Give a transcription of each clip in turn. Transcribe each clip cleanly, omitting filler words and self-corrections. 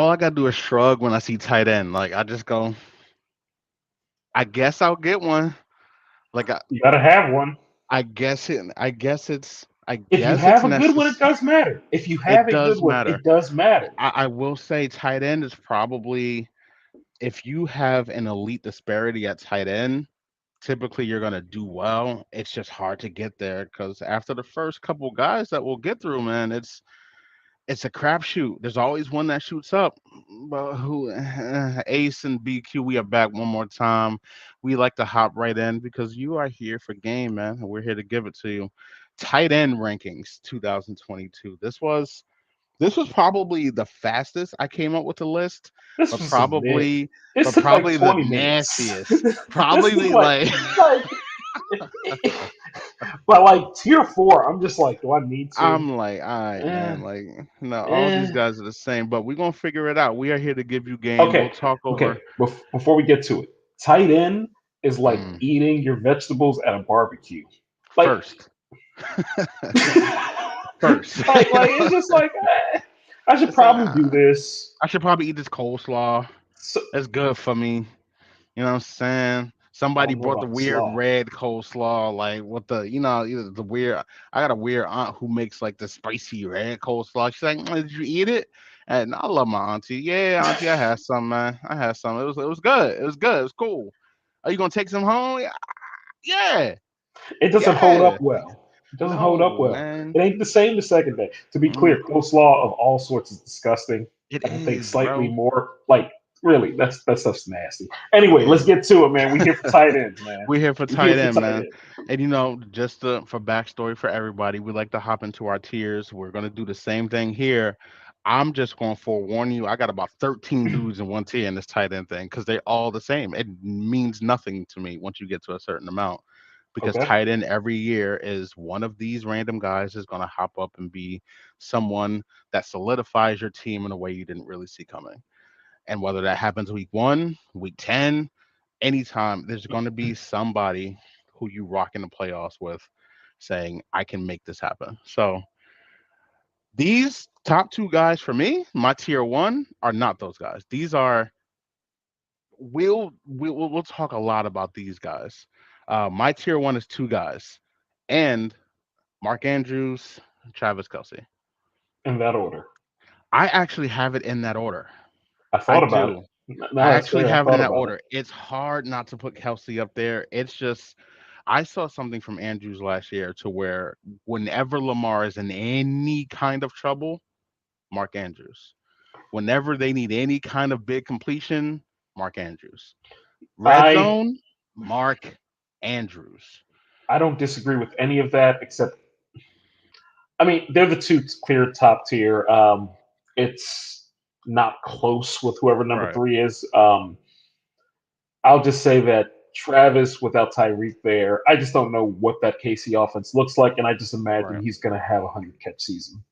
all I gotta do is shrug when I see tight end. Like I just go, I guess I'll get one. Like You got to have one. I guess it. I If you guess it's have a good one, it necessary. does matter. If you It have a good does one, matter. it does matter. I will say tight end is probably if you have an elite disparity at tight end. Typically, you're gonna do well. It's just hard to get there because after the first couple guys that we'll get through, man, it's a crapshoot. There's always one that shoots up. But who Ace and BQ, we are back one more time. We like to hop right in because you are here for game, man. And we're here to give it to you. Tight end rankings 2022. This was probably the fastest I came up with a list, This but was a bit. probably This but took like probably the 20 minutes. nastiest. This Probably took the like like, but like tier four, I'm just like, do I need to? I'm like, all right, Eh, man. Like, no, all these eh. guys are the same, but we're gonna figure it out. We are here to give you game. We'll Okay, talk okay. over Before we get to it, tight end is like mm, eating your vegetables at a barbecue. Like, first. First. like it's just like I should It's like probably do this. I should probably eat this coleslaw. So, It's good for me. You know what I'm saying? I Somebody don't know brought the about weird slaw. red coleslaw, like with the, either the weird. I got a weird aunt who makes like the spicy red coleslaw. She's like, "Did you eat it?" And I love my auntie. Yeah, auntie, I had some, man. I had some. It was good. It was good. It was cool. Are you gonna take some home? Yeah, yeah, It doesn't hold up yeah. well. It doesn't hold up No, well. man. It ain't the same the second day. To be Mm, clear, coleslaw of all sorts is disgusting. it And I think is, slightly bro. more like really that stuff's nasty. Anyway, let's Yeah. get to it, man. We here for tight ends, man. We're here for We here tight for end, tight man. end. And just for backstory for everybody, we like to hop into our tiers. We're gonna do the same thing here. I'm just gonna forewarn you. I got about 13 dudes in one tier in this tight end thing because they're all the same. It means nothing to me once you get to a certain amount. Because Okay. tight end every year is one of these random guys is gonna hop up and be someone that solidifies your team in a way you didn't really see coming. And whether that happens week 1, week 10, anytime, there's going to be somebody who you rock in the playoffs with saying, I can make this happen. So these top two guys for me, my tier one, are not those guys. These are, we'll talk a lot about these guys. My tier one is two guys, and Mark Andrews, Travis Kelsey. In that order. I actually have it in that order. I I thought about it. do. No, I that's actually fair. I have it in thought that about it. order. It's hard not to put Kelsey up there. It's just I saw something from Andrews last year to where whenever Lamar is in any kind of trouble, Mark Andrews. Whenever they need any kind of big completion, Mark Andrews. Red I zone, Mark Andrews. I don't disagree with any of that except I mean, they're the two clear top tier. It's not close with whoever number Right, three is. I'll just say that Travis without Tyreek there, I just don't know what that KC offense looks like, and I just imagine right. he's going to have a 100 catch season.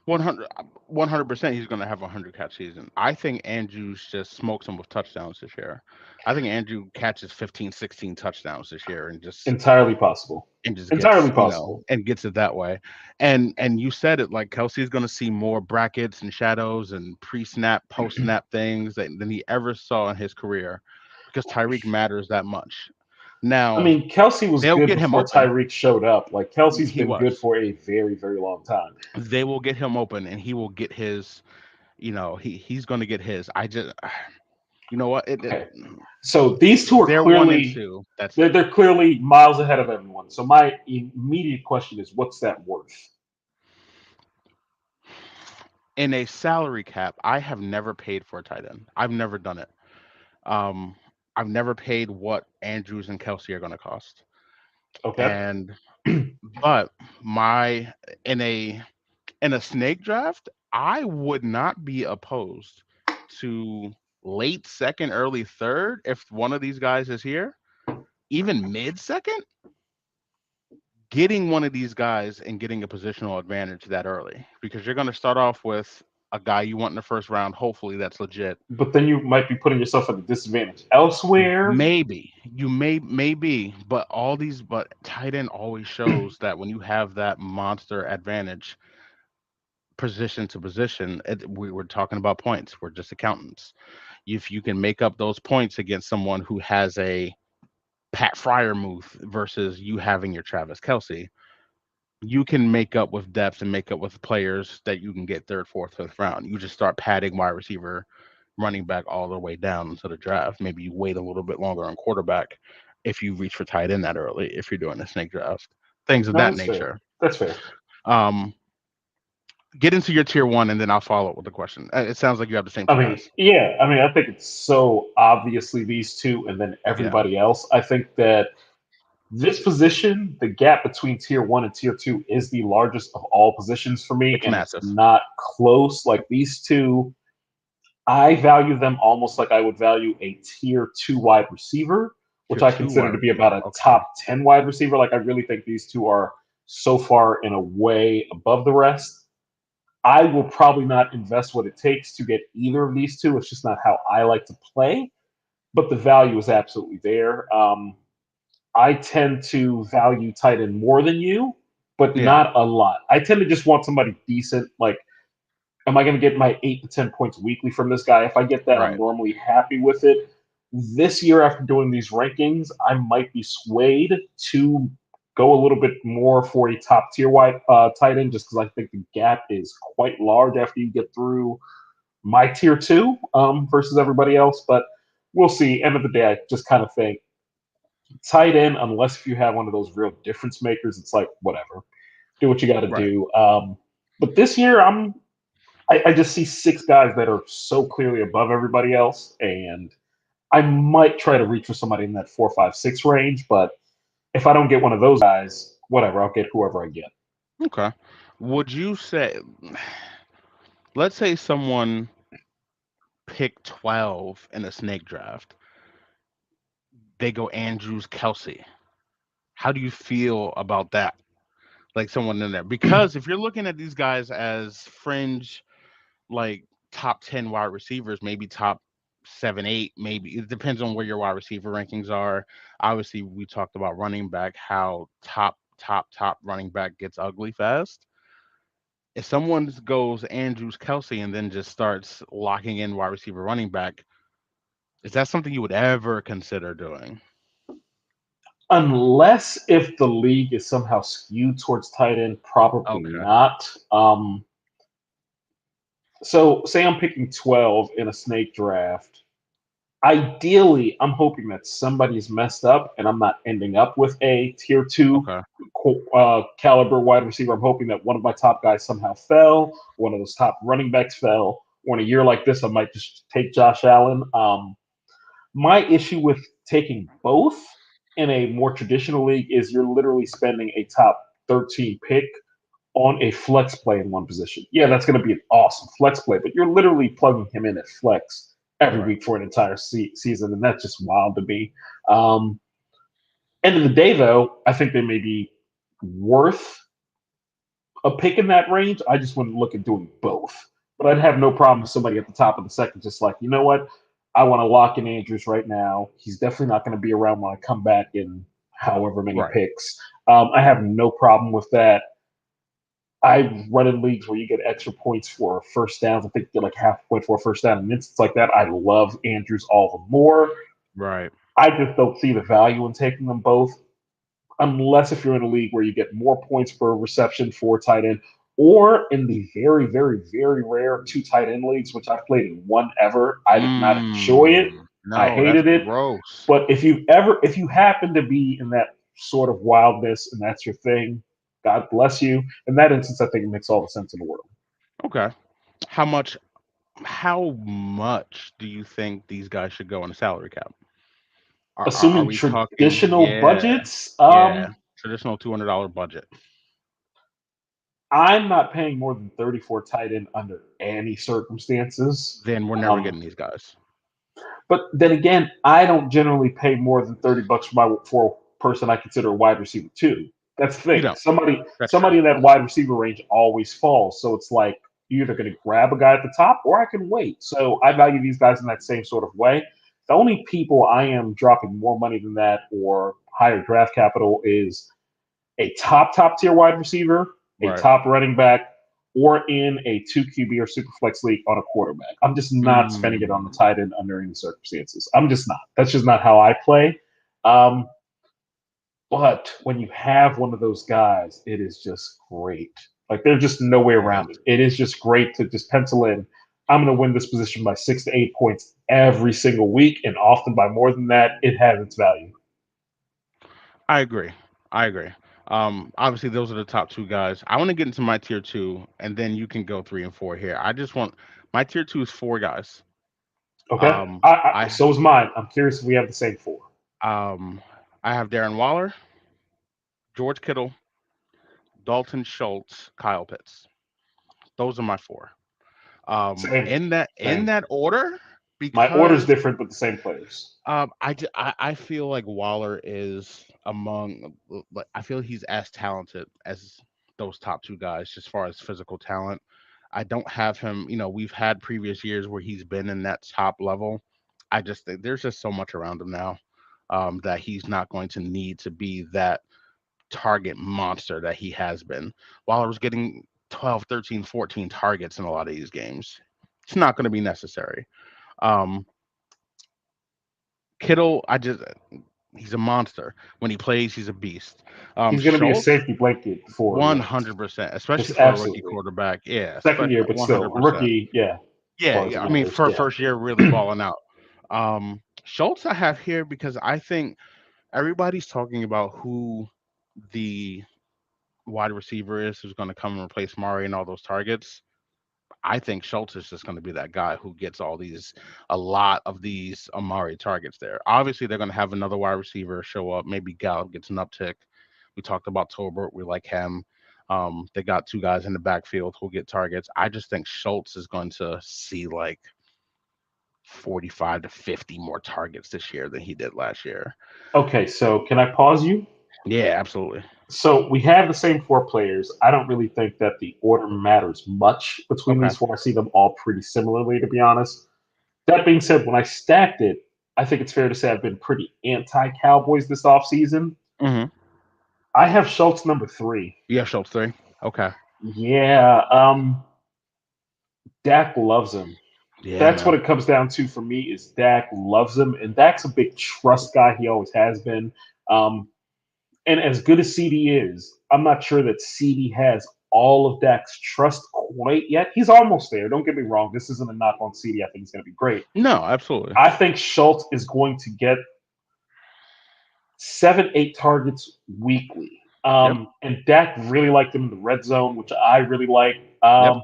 100% he's going to have a 100 catch season. I think Andrews just smokes him with touchdowns this year. I think Andrew catches 15, 16 touchdowns this year Entirely possible. and just Entirely gets possible. and gets it that way. And you said it, like Kelsey's going to see more brackets and shadows and pre-snap, post-snap things than he ever saw in his career because Tyreek matters that much. I Now mean, Kelsey was they'll good get him before open. Tyreek showed up. Like Kelsey's He been good was. for a very, very long time. They will get him open, and he will get his. He's going to get his. I just, you know what? Okay, so these two are They're one and clearly two. That's they're, it. they're clearly miles ahead of everyone. So my immediate question is, what's that worth? In a salary cap, I have never paid for a tight end. I've never done it. Um, I've never paid what Andrews and Kelsey are going to cost. Okay. And but my in a in a snake draft, I would not be opposed to late second, early third if one of these guys is here, even mid second, getting one of these guys and getting a positional advantage that early because you're going to start off with a guy you want in the first round, hopefully that's legit. But then you might be putting yourself at a disadvantage elsewhere. Maybe you maybe, but tight end always shows that when you have that monster advantage, position to position. We were talking about points. We're just accountants. If you can make up those points against someone who has a Pat Fryer move versus you having your Travis Kelsey, you can make up with depth and make up with players that you can get third, fourth, fifth round. You just start padding wide receiver, running back all the way down into the draft. Maybe you wait a little bit longer on quarterback if you reach for tight end that early, if you're doing a snake draft, things of No, that that's fair. nature. That's fair. Um, get into your tier one, and then I'll follow up with the question. It sounds like you have the same I two mean, guys. yeah, I mean, I think it's so obviously these two and then Yeah, everybody else. I think that this position, the gap between tier one and tier two is the largest of all positions for me, it's and it's massive. not close. Like these two, I value them almost like I would value a tier two wide receiver, which Tier I two consider wide to be receiver. about a Okay, top 10 wide receiver. Like I really think these two are so far in a way above the rest. I will probably not invest what it takes to get either of these two. It's just not how I like to play, but the value is absolutely there. I tend to value tight end more than you, but yeah, not a lot. I tend to just want somebody decent. Like, am I going to get my 8 to 10 points weekly from this guy? If I get that, I'm right, normally happy with it. This year, after doing these rankings, I might be swayed to go a little bit more for a top tier wide tight end, just because I think the gap is quite large after you get through my tier two versus everybody else. But we'll see. End of the day, I just kind of think tight end, unless if you have one of those real difference makers, it's like whatever, do what you got to right. do. But this year, I just see six guys that are so clearly above everybody else, and I might try to reach for somebody in that 4, 5, 6 range. But if I don't get one of those guys, whatever, I'll get whoever I get. Okay. Would you say, let's say someone picked 12 in a snake draft, they go Andrews Kelsey. How do you feel about that? Like someone in there, because if you're looking at these guys as fringe, like top 10 wide receivers, maybe top 7, 8, maybe it depends on where your wide receiver rankings are. Obviously, we talked about running back, how top running back gets ugly fast. If someone goes Andrews Kelsey and then just starts locking in wide receiver running back, is that something you would ever consider doing? Unless if the league is somehow skewed towards tight end, probably Okay, not. So say I'm picking 12 in a snake draft. Ideally, I'm hoping that somebody's messed up and I'm not ending up with a tier two okay, caliber wide receiver. I'm hoping that one of my top guys somehow fell, one of those top running backs fell. Or in a year like this, I might just take Josh Allen. My issue with taking both in a more traditional league is you're literally spending a top 13 pick on a flex play in one position. Yeah, that's going to be an awesome flex play, but you're literally plugging him in at flex every right, week for an entire season, and that's just wild to me. Um, End of the day, though, I think they may be worth a pick in that range. I just wouldn't look at doing both. But I'd have no problem with somebody at the top of the second, just like, you know what? I want to lock in Andrews right now. He's definitely not going to be around when I come back in however many right, picks. I have no problem with that. I run in leagues where you get extra points for first downs. I think you get like half a point for a first down. And instance like that, I love Andrews all the more. right, I just don't see the value in taking them both, unless if you're in a league where you get more points per reception for tight end, or in the very, very, very rare two tight end leagues, which I've played in one ever. I did not enjoy it. I no, that's hated it. gross. But if you happen to be in that sort of wildness and that's your thing, God bless you. In that instance, I think it makes all the sense in the world. Okay, how much how much do you think these guys should go on the salary cap? Are Assuming we talking, traditional yeah, budgets, yeah, traditional $200 budget? I'm not paying more than 30 for tight end under any circumstances. Then we're never Um, getting these guys. but then again, I don't generally pay more than 30 bucks for a person I consider a wide receiver too. That's the You thing. don't. That's true. Somebody in that wide receiver range always falls. So it's like you're either going to grab a guy at the top or I can wait. So I value these guys in that same sort of way. The only people I am dropping more money than that or higher draft capital is a top tier wide receiver, a Right. top running back, or in a two QB or super flex league on a quarterback. I'm just not spending it on the Mm, tight end under any circumstances. I'm just not. That's just not how I play. Um, but when you have one of those guys, it is just great. Like there's just no way it is. around it. It is just great to just pencil in. I'm going to win this position by 6 to 8 points every single week, and often by more than that. It has its value. I agree. I agree. Obviously, those are the top two guys. I want to get into my tier two, and then you can go three and four here. I just want my tier two is four guys. Okay. Um, I So is mine. I'm curious if we have the same four. um, I have Darren Waller, George Kittle, Dalton Schultz, Kyle Pitts. Those are my four. Same. In Same. that order My order's because different, but the same players. I feel like Waller is among like I feel he's as talented as those top two guys just far as physical talent. I don't have him, we've had previous years where he's been in that top level. I just think there's just so much around him now that he's not going to need to be that target monster that he has been. Waller was getting 12, 13, 14 targets in a lot of these games. It's not going to be necessary. Um, Kittle, he's a monster. When he plays, he's a beast. He's going to be a Schultz, safety blanket for Wentz. 100%, especially Just for a rookie absolutely. quarterback. Yeah, Second year, but still, 100%. rookie, yeah, as Yeah, far as yeah. it I mean, matters. for Yeah. first year, really balling out. Schultz, I have here because I think everybody's talking about who the wide receiver is who's going to come and replace Murray and all those targets. I think Schultz is just going to be that guy who gets a lot of these Amari targets there. Obviously, they're going to have another wide receiver show up. Maybe Gallup gets an uptick. We talked about Tolbert. We like him. They got two guys in the backfield who get targets. I just think Schultz is going to see like 45 to 50 more targets this year than he did last year. Okay, so can I pause you? Yeah, absolutely. So we have the same four players. I don't really think that the order matters much between Okay. these four. I see them all pretty similarly, to be honest. That being said, when I stacked it, I think it's fair to say I've been pretty anti Cowboys this offseason. Mm-hmm. I have Schultz number three. You have Schultz three. Okay. Yeah, Dak loves him. Yeah, That's what man. it comes down to for me is Dak loves him, and Dak's a big trust guy. He always has been. Um, and as good as CD is, I'm not sure that CD has all of Dak's trust quite yet. He's almost there. Don't get me wrong. This isn't a knock on CD. I think he's going to be great. No, absolutely. I think Schultz is going to get 7, 8 targets weekly. Yep. And Dak really liked him in the red zone, which I really like. Yep.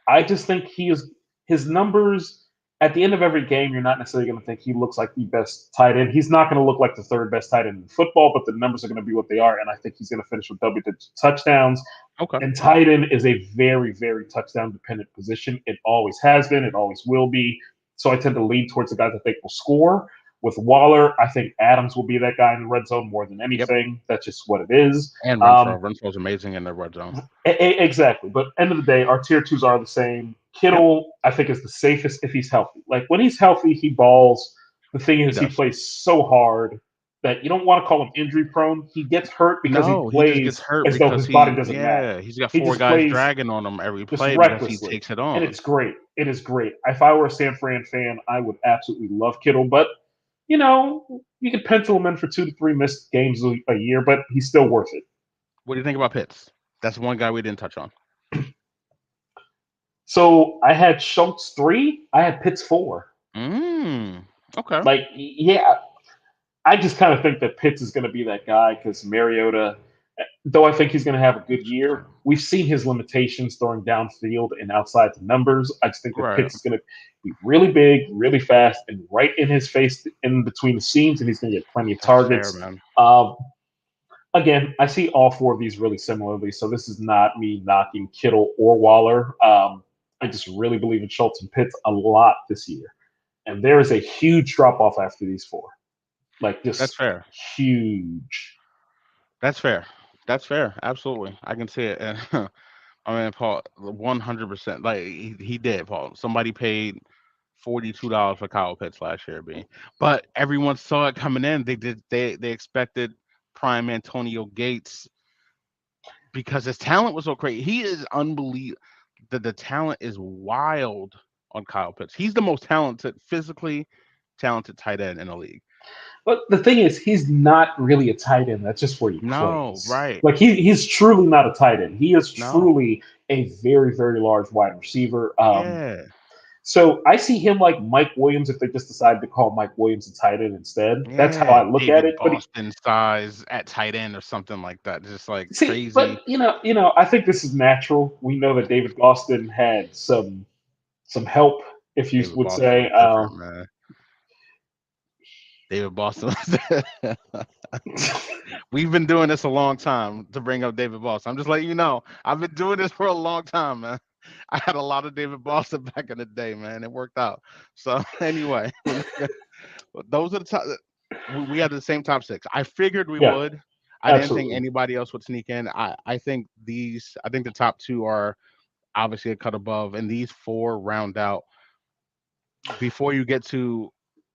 I just think he is his numbers at the end of every game. You're not necessarily going to think he looks like the best tight end. He's not going to look like the third best tight end in football, but the numbers are going to be what they are, and I think he's going to finish with double-digit touchdowns. Okay. And tight end is a very, very touchdown dependent position. It always has been. It always will be. So I tend to lean towards the guys I think will score. With Waller, I think Adams will be that guy in the red zone more than Yep. anything. That's just what it is. And Renfro. Renfro's amazing in the red zone. Exactly. But end of the day, our tier twos are the same. Yep. Kittle, I think, is the safest if he's healthy. Like when he's healthy, he balls. The thing He is, he does. plays so hard that you don't want to call him injury prone. He gets hurt because he No, he just gets plays hurt as though because his body doesn't matter. he's got He four just guys plays dragging on him every just play because he recklessly. takes it And on. it's great. It is great. If I were a San Fran fan, I would absolutely love Kittle. But, you know, you could pencil him in for 2 to 3 missed games a year, but he's still worth it. What do you think about Pitts? That's one guy we didn't touch on. So I had Schultz 3, I had Pitts 4. Mm. Okay. Like, yeah, I just kind of think that Pitts is going to be that guy because Mariota, though I think he's going to have a good year, we've seen his limitations throwing downfield and outside the numbers. I just think that Right. Pitts is going to be really big, really fast, and right in his face in between the seams, and he's going to get plenty of That's fair, targets. man. Um, Again, I see all four of these really similarly, so this is not me knocking Kittle or Waller. I just really believe in Schultz and Pitts a lot this year. And there is a huge drop off after these four. Like, That's just fair. huge. That's fair. That's fair. Absolutely. I can see it. And I mean, Paul, 100%. Like he did, Paul. Somebody paid $42 for Kyle Pitts last year, B. But everyone saw it coming in. They expected prime Antonio Gates because his talent was so crazy. He is unbelievable. The talent is wild on Kyle Pitts. He's the most talented, physically talented tight end in the league. But the thing is, he's not really a tight end. That's just where he No, plays. right. Like he's truly not a tight end. He is No. truly a very, very large wide receiver. Yeah. So I see him like Mike Williams if they just decided to call Mike Williams a tight end instead. That's how Yeah. I look at David it. But Boston size at tight end or something like that. Just like see, but crazy. I think this is natural. We know that David Boston had some help, if you David would Boston say. was different, man. David Boston was We've been doing this a long time to bring up David Boston. I'm just letting you know. I've been doing this for a long time, man. I had a lot of David Boston back in the day, man. It worked out. So anyway, those are the top. We had the same top six. I figured we Yeah, would. I didn't think absolutely. anybody else would sneak in. I think these. I think the top two are obviously a cut above, and these four round out before you get to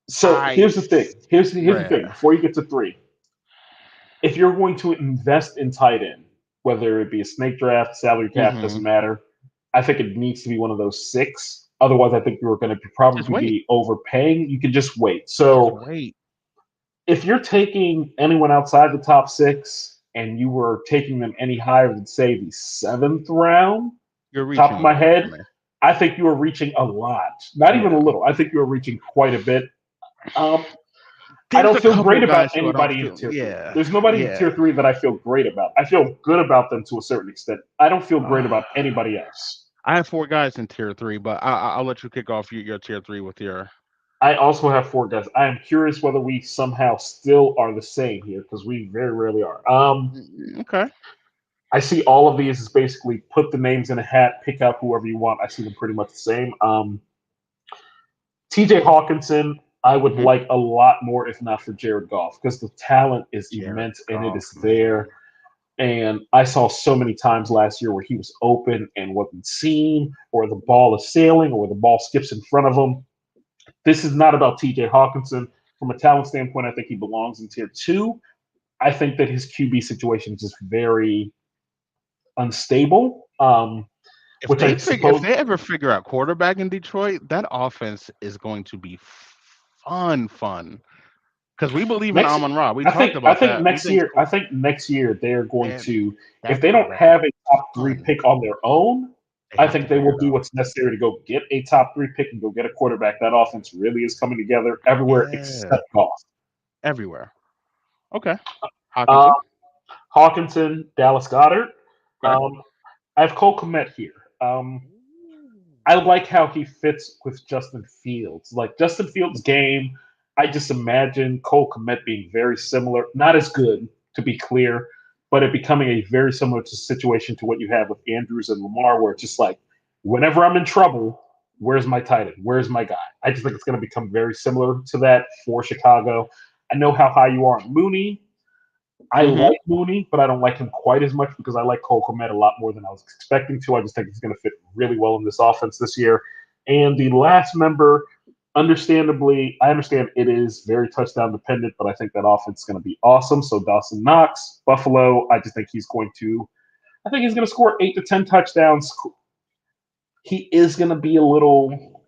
So I here's the thing. Here's the swear. thing. Before you get to three, if you're going to invest in tight end, whether it be a snake draft, salary cap, Hmm. doesn't matter. I think it needs to be one of those six. Otherwise, I think you're going to Just probably wait. be overpaying. You can just wait. Just So wait. if you're taking anyone outside the top six and you were taking them any higher than say the seventh round, You're top reaching of a my little bit for head, me. I think you are reaching a lot. Not even a Yeah. little. I think you are reaching quite a bit. Um, I There's don't a feel couple great about guys who I don't anybody in feel. tier three. Yeah. There's nobody in Yeah. tier three that I feel great about. I feel good about them to a certain extent. I don't feel great Uh, about anybody else. I have four guys in tier three, but I'll let you kick off your tier three with your. I also have four guys. I am curious whether we somehow still are the same here because we very rarely are. Okay. I see all of these as basically put the names in a hat, pick out whoever you want. I see them pretty much the same. TJ Hawkinson, I would Hmm. like a lot more if not for Jared Goff because the talent is Jared immense and it Goff, is there. man. And I saw so many times last year where he was open and wasn't seen, or the ball is sailing, or the ball skips in front of him. This is not about TJ Hawkinson. From a talent standpoint, I think he belongs in tier two. I think that his QB situation is just very unstable, which I If suppose they ever figure out quarterback in Detroit, that offense is going to be fun. Because we believe in next. Amon Ra. We I talked think I about think that. We next think year I think next year they're going man, to, if that they don't quarterback is have a top three fun. pick on their own, They I have to think they figure will it do out. what's necessary to go get a top three pick and go get a quarterback. That offense really is coming together everywhere Yeah, except golf. everywhere. Okay, Uh, Hawkinson. Hawkinson, Dallas Goddard. Okay. Um, I have Cole Komet here. I like how he fits with Justin Fields. Like Justin Fields' game, I just imagine Cole Komet being very similar, not as good to be clear, but it becoming a very similar situation to what you have with Andrews and Lamar, where it's just like, whenever I'm in trouble, where's my tight end? Where's my guy? I just think it's going to become very similar to that for Chicago. I know how high you are on Mooney. I Mm-hmm. like Mooney, but I don't like him quite as much because I like Cole Komet a lot more than I was expecting to. I just think he's going to fit really well in this offense this year. And the last member, understandably, I understand it is very touchdown dependent, but I think that offense is going to be awesome. So Dawson Knox, Buffalo, I just think I think he's going to score 8 to 10 touchdowns. He is going to be a little,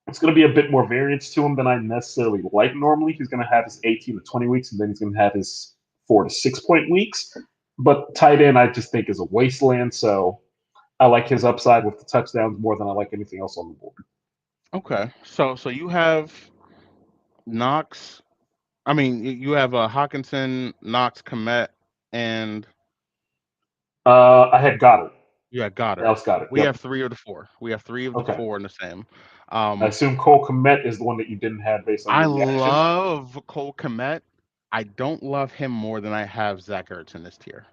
it's going to be a bit more variance to him than I necessarily like normally. He's going to have his 18 to 20 weeks, and then he's going to have his 4 to 6 point weeks. But tight end, I just think is a wasteland. So I like his upside with the touchdowns more than I like anything else on the board. Okay. So you have Knox. I mean, you have Hawkinson, Knox, Komet, and I had Goddard, you had Goddard. Dallas Goddard. We Yep. have three of the four. We have three of the Okay. four in the same. I Um, assume Cole Komet is the one that you didn't have based on I your reaction. love Cole Komet. I don't love him more than I have Zach Ertz in this tier.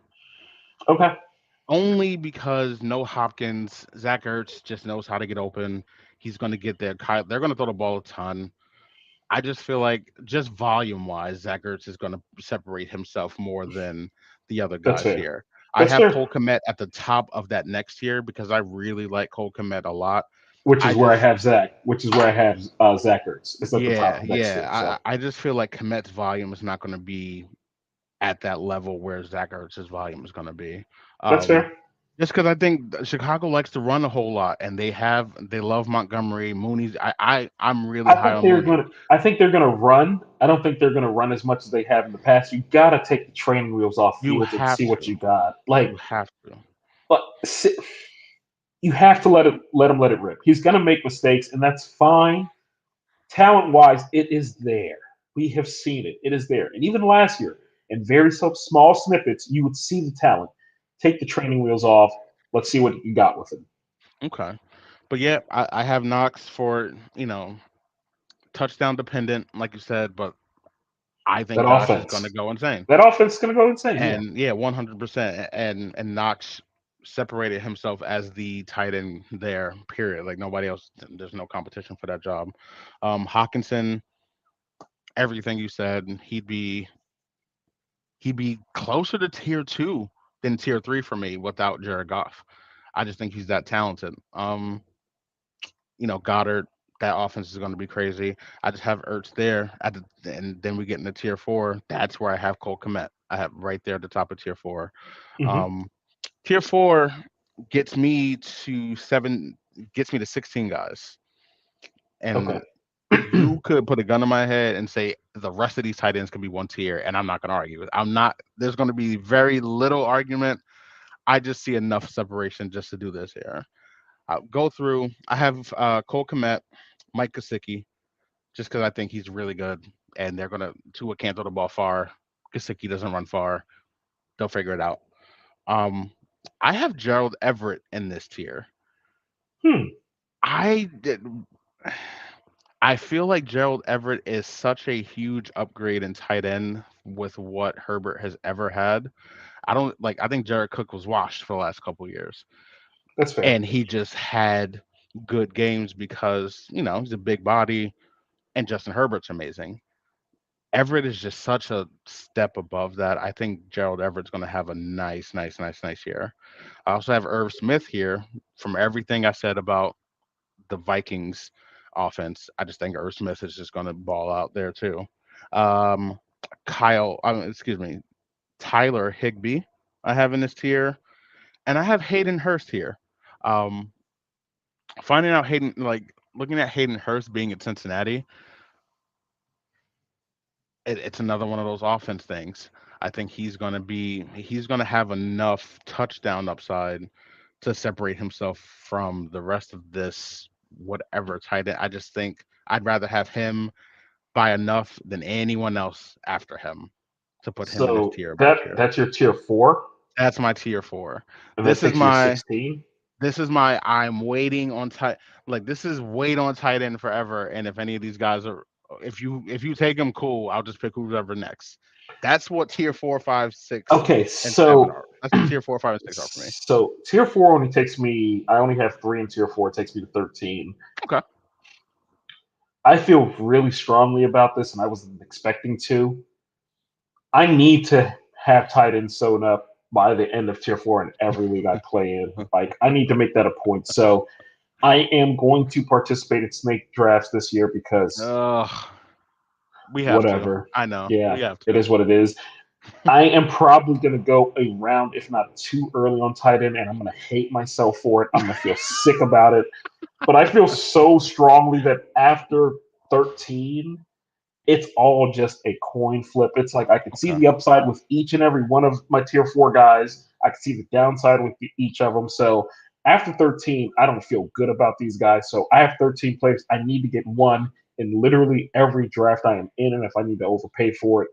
Okay. Only because no Hopkins, Zach Ertz just knows how to get open. He's going to get there. They're going to throw the ball a ton. I just feel like, just volume wise, Zach Ertz is going to separate himself more than the other That's guys fair. here. I That's have fair. Cole Komet at the top of that next tier because I really like Cole Komet a lot. Which I is where I just, have Zach. Which is where I have Zach Ertz. It's at the top yeah, of next yeah. tier. So I just feel like Komet's volume is not going to be at that level where Zach Ertz's volume is going to be. That's Um, fair. just because I think Chicago likes to run a whole lot, and they love Montgomery, Mooney's. I'm really I high think on they're Mooney. gonna. I think they're gonna run. I don't think they're gonna run as much as they have in the past. You gotta take the training wheels off You Fields and have see what to. you got. You have to. But you have to let it rip. He's gonna make mistakes, and that's fine. Talent wise, it is there. We have seen it. It is there. And even last year, in very small snippets, you would see the talent. Take the training wheels off. Let's see what you got with him. Okay, but yeah, I have Knox for touchdown dependent, like you said, but I That think Josh is going to offense. go insane. That offense is gonna go insane. Yeah. And yeah, 100%. And Knox separated himself as the tight end there. Period. Like nobody else. There's no competition for that job. Hawkinson, everything you said, he'd be closer to tier 2 than tier 3 for me without Jared Goff. I just think he's that talented. Goddard. That offense is going to be crazy. I just have Ertz there, and then we get into tier 4. That's where I have Cole Kmet. I have right there at the top of tier 4. Hmm. Um, Tier 4 gets me to 16 guys, Okay. and you could put a gun to my head and say the rest of these tight ends can be one tier, and I'm not going to argue. I'm not. There's going to be very little argument. I just see enough separation just to do this here. I'll go through. I have Cole Kmet, Mike Gesicki, just because I think he's really good, and they're gonna Tua can't throw the ball far. Gesicki doesn't run far. They'll figure it out. Um, I have Gerald Everett in this tier. Hmm. I did. I feel like Gerald Everett is such a huge upgrade in tight end with what Herbert has ever had. I don't like. I think Jared Cook was washed for the last couple years, That's fair. and he just had good games because he's a big body, and Justin Herbert's amazing. Everett is just such a step above that. I think Gerald Everett's going to have a nice, nice, nice, nice year. I also have Irv Smith here. From everything I said about the Vikings offense, I just think Irv Smith is just going to ball out there too. Um, excuse me, Tyler Higbee, I have in this tier, and I have Hayden Hurst here. Um, finding out looking at Hayden Hurst being at Cincinnati, it's another one of those offense things. I think he's gonna have enough touchdown upside to separate himself from the rest of this whatever tight end. I just think I'd rather have him by enough than anyone else after him to put him in this So tier above that here. that's your tier 4, That's my tier 4. and that This is takes you to my 16. this is my I'm waiting on tight like this is wait on tight end forever. And if any of these guys are if you take them, cool, I'll just pick who's ever next. That's what tier 4, 5, 6, Okay, and 7 so are. That's what tier 4, 5, and 6 are for me. tier 4 only takes me. I only have 3 in tier 4. It takes me to 13. Okay. I feel really strongly about this, and I wasn't expecting to. I need to have tight ends sewn up by the end of tier 4 in every league I play in. Like, I need to make that a point. So I am going to participate in snake drafts this year because Ugh, we have to. whatever. I know. Yeah, We have it to. is what it is. I am probably going to go a round, if not too early on tight end, and I'm going to hate myself for it. I'm going to feel sick about it. But I feel so strongly that after 13, it's all just a coin flip. It's like I can see Okay. the upside with each and every one of my tier 4 guys. I can see the downside with each of them. So after 13, I don't feel good about these guys. So I have 13 players. I need to get one in literally every draft I am in. And if I need to overpay for it,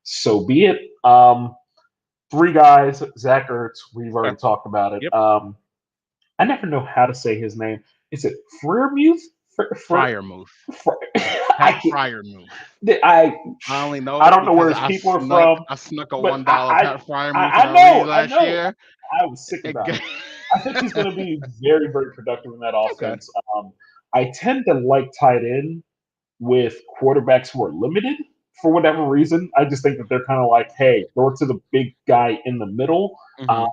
so be it. 3 guys, Zach Ertz, we've already Okay. talked about it. Yep. I never know how to say his name. Is it Freermuth? Fryermuth. I Pat can't. Fryermuth. I I only I know don't know where because his I people are snuck from, I snuck a but $1 Pat Fryermuth in I our league know, last year. I was sick It about ga- it. I think he's going to be very, very productive in that okay. offense. I tend to like tight end with quarterbacks who are limited for whatever reason. I just think that they're kind of like, hey, throw it to the big guy in the middle. Uh, Hmm.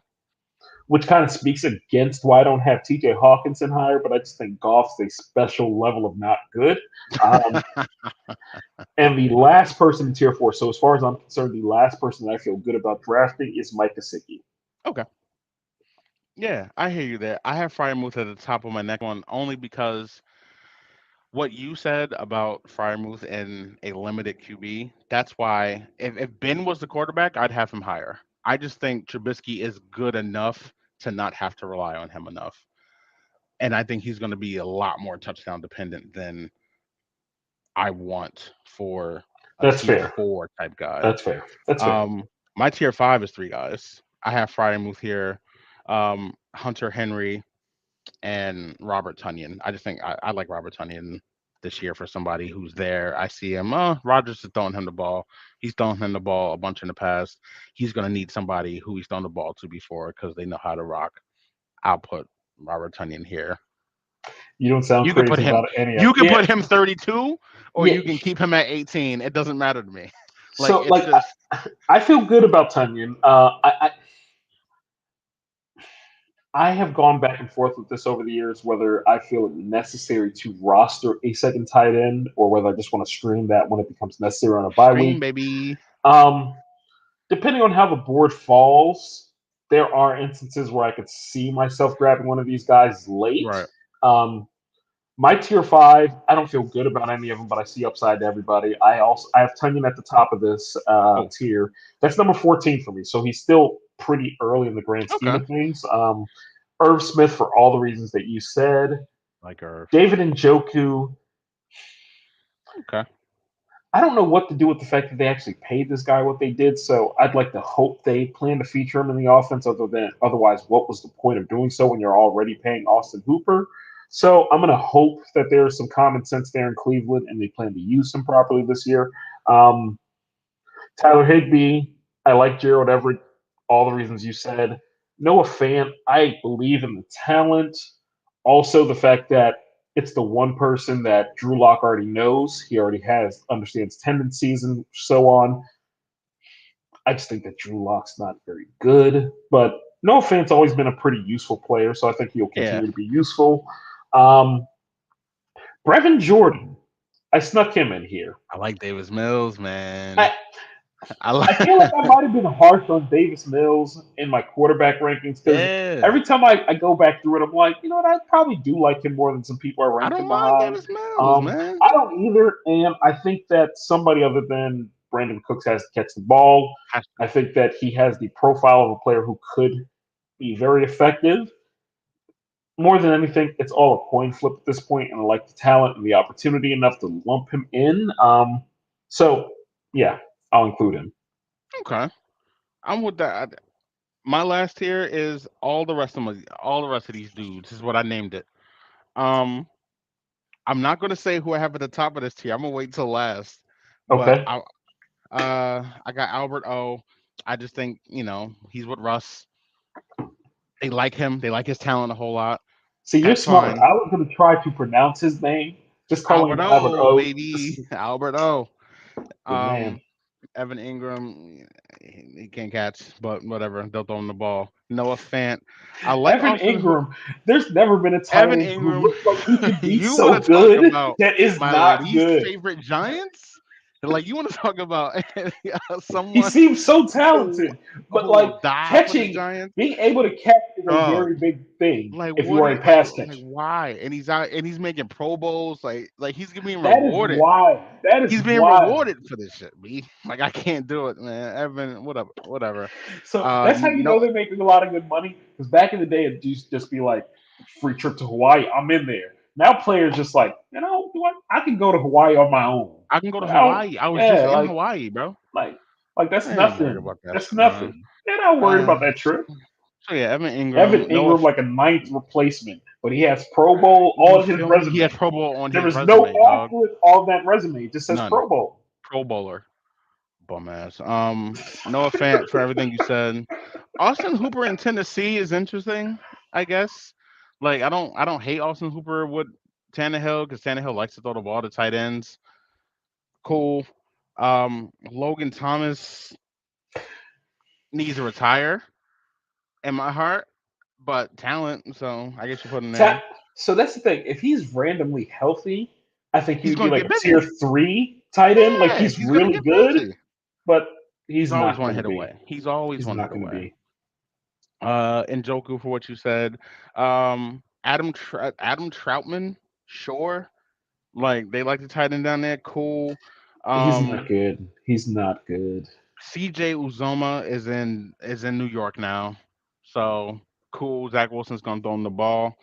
which kind of speaks against why I don't have TJ Hawkinson higher, but I just think Goff's a special level of not good. Um, and the last person in tier four, so as far as I'm concerned, the last person that I feel good about drafting is Mike Gesicki. Okay. Yeah, I hear you there. I have Fryermuth at the top of my next one only because what you said about Fryermuth in a limited QB, that's why if Ben was the quarterback, I'd have him higher. I just think Trubisky is good enough to not have to rely on him enough. And I think he's going to be a lot more touchdown dependent than I want for a That's tier fair. four type guy. That's fair. That's fair. Um, my tier five is three guys. I have Fryermuth here, Hunter Henry, and Robert Tunyon. I just think I like Robert Tunyon this year for somebody who's there. I see him. Rogers is throwing him the ball. He's thrown him the ball a bunch in the past. He's going to need somebody who he's thrown the ball to before because they know how to rock. I'll put Robert Tunyon here. You don't sound You can put crazy him. about any of You it. can Yeah, put him 32, or yeah. you can keep him at 18. It doesn't matter to me. Like So it's like just I feel good about Tunyon. I have gone back and forth with this over the years whether I feel it necessary to roster a second tight end or whether I just want to stream that when it becomes necessary on a bye stream, week. baby. Um, Depending on how the board falls, there are instances where I could see myself grabbing one of these guys late. Right. Um, my tier five, I don't feel good about any of them, but I see upside to everybody. I have Tunyon at the top of this Oh, tier. That's number 14 for me, so he's still pretty early in the grand scheme okay. of things. Irv Smith for all the reasons that you said. Like Earth. David Njoku, Okay. I don't know what to do with the fact that they actually paid this guy what they did. So I'd like to hope they plan to feature him in the offense. Otherwise, what was the point of doing so when you're already paying Austin Hooper? So I'm going to hope that there's some common sense there in Cleveland and they plan to use him properly this year. Um, Tyler Higbee, I like Gerald Everett, all the reasons you said. Noah Fant, I believe in the talent. Also, the fact that it's the one person that Drew Lock already knows. He already understands tendencies and so on. I just think that Drew Lock's not very good, but Noah Fant's always been a pretty useful player, so I think he'll Yeah. continue to be useful. Um, Brevin Jordan, I snuck him in here. I like Davis Mills, I, man. I I feel like like. I might have been harsh on Davis Mills in my quarterback rankings because Yeah. every time I go back through it, I'm like, you know what? I probably do like him more than some people are I ranked don't him mind behind. Davis Mills, man. I don't either, and I think that somebody other than Brandon Cooks has to catch the ball. Has I to. think that he has the profile of a player who could be very effective. More than anything, it's all a coin flip at this point, and I like the talent and the opportunity enough to lump him in. So yeah, I'll include him. Okay. I'm with that. My last tier is all the rest of these dudes is what I named it. Um, I'm not gonna say who I have at the top of this tier. I'm gonna wait till last. But Okay. I got Albert O. I just think he's with Russ. They like him. They like his talent a whole lot. See, you're That's smart. fine. I was going to try to pronounce his name, just calling Albert him Albert O, O. baby. Just, Albert O. good man. Um, Evan Ingram, he can't catch, but whatever. They'll throw him the ball. Noah Fant. I like Evan Austin Hooper. Ingram, there's never been a tight Evan end who Ingram. looks like he could be You want so to talk good about that is my not least good. favorite Giants? Like you want to talk about He someone seems so who talented, but who like will die for the catching, Giants? being able to catch is a Dog. very big thing Like if what you do are you a pass like catcher. why? And he's out and he's making Pro Bowls. Like he's being That is rewarded. wild. That is He's being wild. rewarded for this shit, B. Like I can't do it, man. Evan, whatever, whatever. So that's how you No, know they're making a lot of good money. Because back in the day, it used to just be like free trip to Hawaii. I'm in there. Now players just like I can go to Hawaii on my own. I can go to Like, I don't, Hawaii. I was just yeah, in Hawaii, bro. like like that's I ain't worried nothing. about that That's shit, man. nothing. They're not worried Uh, about that trip. so yeah, Evan Evan Ingram, Ingram like a ninth replacement, but he has Pro Bowl you all in his feel me? He has resume. Pro Bowl on There his is no resume, dog. offer on that resume. It just says None. Pro Bowl. Pro Bowler, bum ass. Noah Fant for everything you said. Austin Hooper in Tennessee is interesting, I guess. Like I don't hate Austin Hooper with Tannehill because Tannehill likes to throw the ball to tight ends. Cool. Logan Thomas needs to retire in my heart. but talent. So I guess you put him Ta- there. so that's the thing. If he's randomly healthy, I think he He's would be gonna like get a tier busy. 3 tight end. Like Yeah, he's he's gonna really get good, busy. but He's he's always not one going to hit be. away. He's always He's one not hit going to away. be. Njoku for what you said. Adam Troutman, sure. Like they like the tight end down there, cool. He's not Um, good. He's not good. CJ Uzoma is in New York now, so cool. Zach Wilson's gonna throw him the ball.